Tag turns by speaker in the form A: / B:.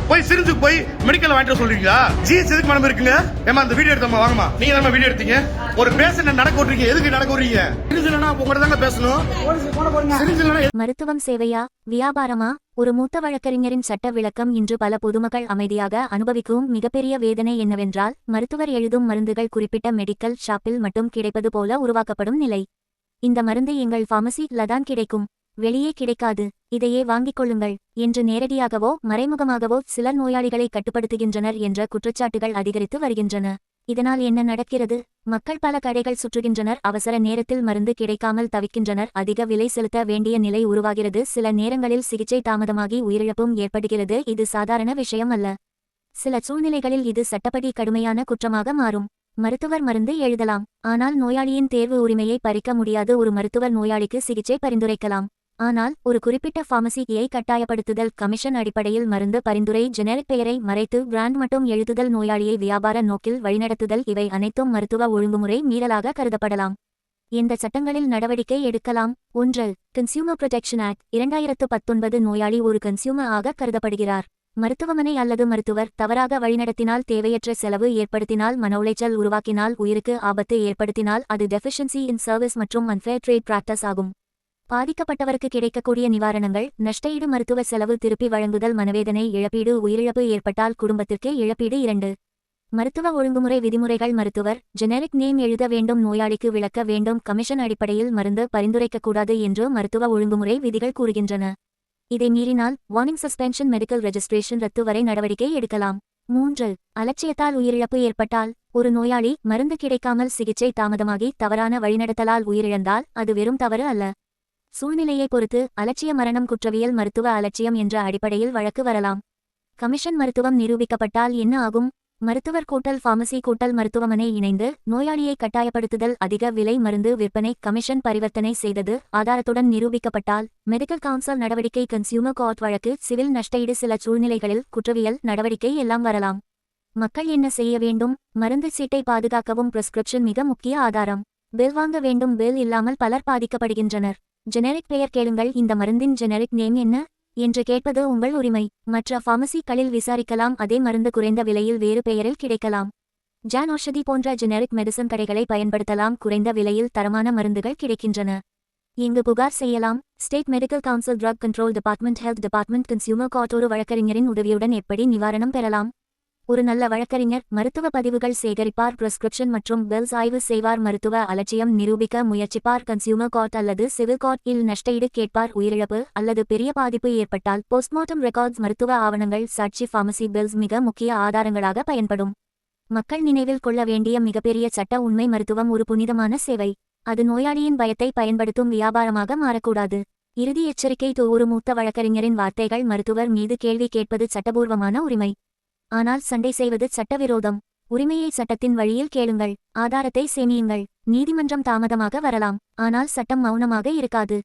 A: போய் சிரிஞ்சுக்கு போய் மெடிக்கல் வாங்கிட்டு சொல்றீங்களா? ஜிஎஸ் எதுக்கு மனம் இருக்குங்க? ஏமா அந்த வீடியோ எடுத்தோமா வாங்கம்மா. நீங்க தான் வீடியோ எடுத்தீங்க. ஒரு பேஷண்ட் நடக்க விட்டுறீங்க, எதுக்கு நடக்க விடுறீங்க? சிரிஞ்சலனா உங்ககிட்ட தாங்க பேசணும். சிரிஞ்சலனா
B: மருத்துவம் சேவையா வியாபாரமா? ஒரு மூத்த வழக்கறிஞரின் சட்ட விளக்கம் இன்று பல பொதுமக்கள் அமைதியாக அனுபவிக்கும் மிகப்பெரிய வேதனை என்னவென்றால், மருத்துவர் எழுதும் மருந்துகள் குறிப்பிட்ட மெடிக்கல் ஷாப்பில் மட்டும் கிடைப்பது போல உருவாக்கப்படும் நிலை. இந்த மருந்து எங்கள் பார்மசில தான் கிடைக்கும், வெளியே கிடைக்காது, இதையே வாங்கிக் கொள்ளுங்கள் என்று நேரடியாகவோ மறைமுகமாகவோ சிலர் நோயாளிகளை கட்டுப்படுத்துகின்றனர் என்ற குற்றச்சாட்டுகள் அதிகரித்து வருகின்றன. இதனால் என்ன நடக்கிறது? மக்கள் பல கடைகள் சுற்றுகின்றனர், அவசர நேரத்தில் மருந்து கிடைக்காமல் தவிக்கின்றனர், அதிக விலை செலுத்த வேண்டிய நிலை உருவாகிறது, சில நேரங்களில் சிகிச்சை தாமதமாகி உயிரிழப்பும் ஏற்படுகிறது. இது சாதாரண விஷயம் அல்ல. சில சூழ்நிலைகளில் இது சட்டப்படி கடுமையான குற்றமாக மாறும். மருத்துவர் மருந்து எழுதலாம், ஆனால் நோயாளியின் தேர்வு உரிமையை பறிக்க முடியாது. ஒரு மருத்துவர் நோயாளிக்கு சிகிச்சை பரிந்துரைக்கலாம், ஆனால் ஒரு குறிப்பிட்ட பார்மசியை கட்டாயப்படுத்துதல், கமிஷன் அடிப்படையில் மருந்து பரிந்துரை, ஜெனரிக் பெயரை மறைத்து பிராண்ட் மட்டும் எழுதுதல், நோயாளியை வியாபார நோக்கில் வழிநடத்துதல், இவை அனைத்தும் மருத்துவ ஒழுங்குமுறை மீறலாக கருதப்படலாம். எந்த சட்டங்களில் நடவடிக்கை எடுக்கலாம்? 1. Consumer protection act 2019. நோயாளி ஒரு கன்சியூமர் ஆக கருதப்படுகிறார். மருத்துவமனை அல்லது மருத்துவர் தவறாக வழிநடத்தினால், தேவையற்ற செலவு ஏற்படுத்தினால், மன உளைச்சல் உருவாக்கினால், உயிருக்கு ஆபத்து ஏற்படுத்தினால், அது டெஃபிஷியன்சி இன் சர்வீஸ் மற்றும் அன்ஃபேர் ட்ரேட் பிராக்டிஸ் ஆகும். பாதிக்கப்பட்டவருக்கு கிடைக்கக்கூடிய நிவாரணங்கள்: நஷ்டஈடு, மருத்துவ செலவு திருப்பி வழங்குதல், மனவேதனை, இழப்பீடு, உயிரிழப்பு ஏற்பட்டால் குடும்பத்திற்கு இழப்பீடு. 2. மருத்துவ ஒழுங்குமுறை விதிமுறைகள். மருத்துவர் ஜெனரிக் நேம் எழுத வேண்டும், நோயாளிக்கு விளக்க வேண்டும், கமிஷன் அடிப்படையில் மருந்து பரிந்துரைக்கக்கூடாது என்று மருத்துவ ஒழுங்குமுறை விதிகள் கூறுகின்றன. இதை மீறினால் வார்னிங், சஸ்பென்ஷன், மெடிக்கல் ரெஜிஸ்ட்ரேஷன் ரத்து வரை நடவடிக்கை எடுக்கலாம். 3. அலட்சியத்தால் உயிரிழப்பு ஏற்பட்டால். ஒரு நோயாளி மருந்து கிடைக்காமல் சிகிச்சை தாமதமாகி தவறான வழிநடத்தலால் உயிரிழந்தால் அது வெறும் தவறு அல்ல. சூழ்நிலையை பொறுத்து அலட்சிய மரணம், குற்றவியல் மருத்துவ அலட்சியம் என்ற அடிப்படையில் வழக்கு வரலாம். கமிஷன் மருத்துவம் நிரூபிக்கப்பட்டால் என்ன ஆகும்? மருத்துவர் கூட்டல் பார்மசி கூட்டல் மருத்துவமனை இணைந்து நோயாளியை கட்டாயப்படுத்துதல், அதிக விலை மருந்து விற்பனை, கமிஷன் பரிவர்த்தனை செய்தது ஆதாரத்துடன் நிரூபிக்கப்பட்டால் மெடிக்கல் கவுன்சில் நடவடிக்கை, கன்சியூமர் கோர்ட் வழக்கு, சிவில் நஷ்டஈடு, சில சூழ்நிலைகளில் குற்றவியல் நடவடிக்கை எல்லாம் வரலாம். மக்கள் என்ன செய்ய வேண்டும்? மருந்து சீட்டை பாதுகாக்கவும் பிரிஸ்கிரிப்ஷன் மிக முக்கிய ஆதாரம். பில் வாங்க வேண்டும், பில் இல்லாமல் பலர் பாதிக்கப்படுகின்றனர். ஜெனரிக் பெயர் கேளுங்கள், இந்த மருந்தின் ஜெனரிக் நேம் என்ன என்று கேட்பது உங்கள் உரிமை. மற்ற பார்மசிகளில் விசாரிக்கலாம், அதே மருந்து குறைந்த விலையில் வேறு பெயரில் கிடைக்கலாம். ஜான் ஔஷதி போன்ற ஜெனரிக் மெடிசன் கடைகளை பயன்படுத்தலாம், குறைந்த விலையில் தரமான மருந்துகள் கிடைக்கின்றன. இங்கு புகார் செய்யலாம்: state medical council, drug control department, health department, consumer court. ஒரு வழக்கறிஞரின் உதவியுடன் எப்படி நிவாரணம் பெறலாம்? ஒரு நல்ல வழக்கறிஞர் மருத்துவ பதிவுகள் சேகரிப்பார், பிரிஸ்கிரிப்ஷன் மற்றும் பில்ஸ் ஆய்வு செய்வார், மருத்துவ அலட்சியம் நிரூபிக்க முயற்சிப்பார், கன்சியூமர் கோர்ட் அல்லது சிவில் கோர்ட் இல் நஷ்டஈடு கேட்பார், உயிரிழப்பு அல்லது பெரிய பாதிப்பு ஏற்பட்டால் போஸ்ட்மார்ட்டம் ரெக்கார்ட்ஸ், மருத்துவ ஆவணங்கள், சாட்சி, பார்மசி பில்ஸ் மிக முக்கிய ஆதாரங்களாக பயன்படும். மக்கள் நினைவில் கொள்ள வேண்டிய மிகப்பெரிய சட்ட உண்மை: மருத்துவம் ஒரு புனிதமான சேவை. அது நோயாளியின் பயத்தை பயன்படுத்தும் வியாபாரமாக மாறக்கூடாது. இறுதி எச்சரிக்கை: ஒரு மூத்த வழக்கறிஞரின் வார்த்தைகள்: மருத்துவர் மீது கேள்வி கேட்பது சட்டபூர்வமான உரிமை, ஆனால் சண்டை செய்வது சட்டவிரோதம். உரிமையை சட்டத்தின் வழியில் கேளுங்கள், ஆதாரத்தை சேமியுங்கள். நீதிமன்றம் தாமதமாக வரலாம், ஆனால் சட்டம் மௌனமாக இருக்காது.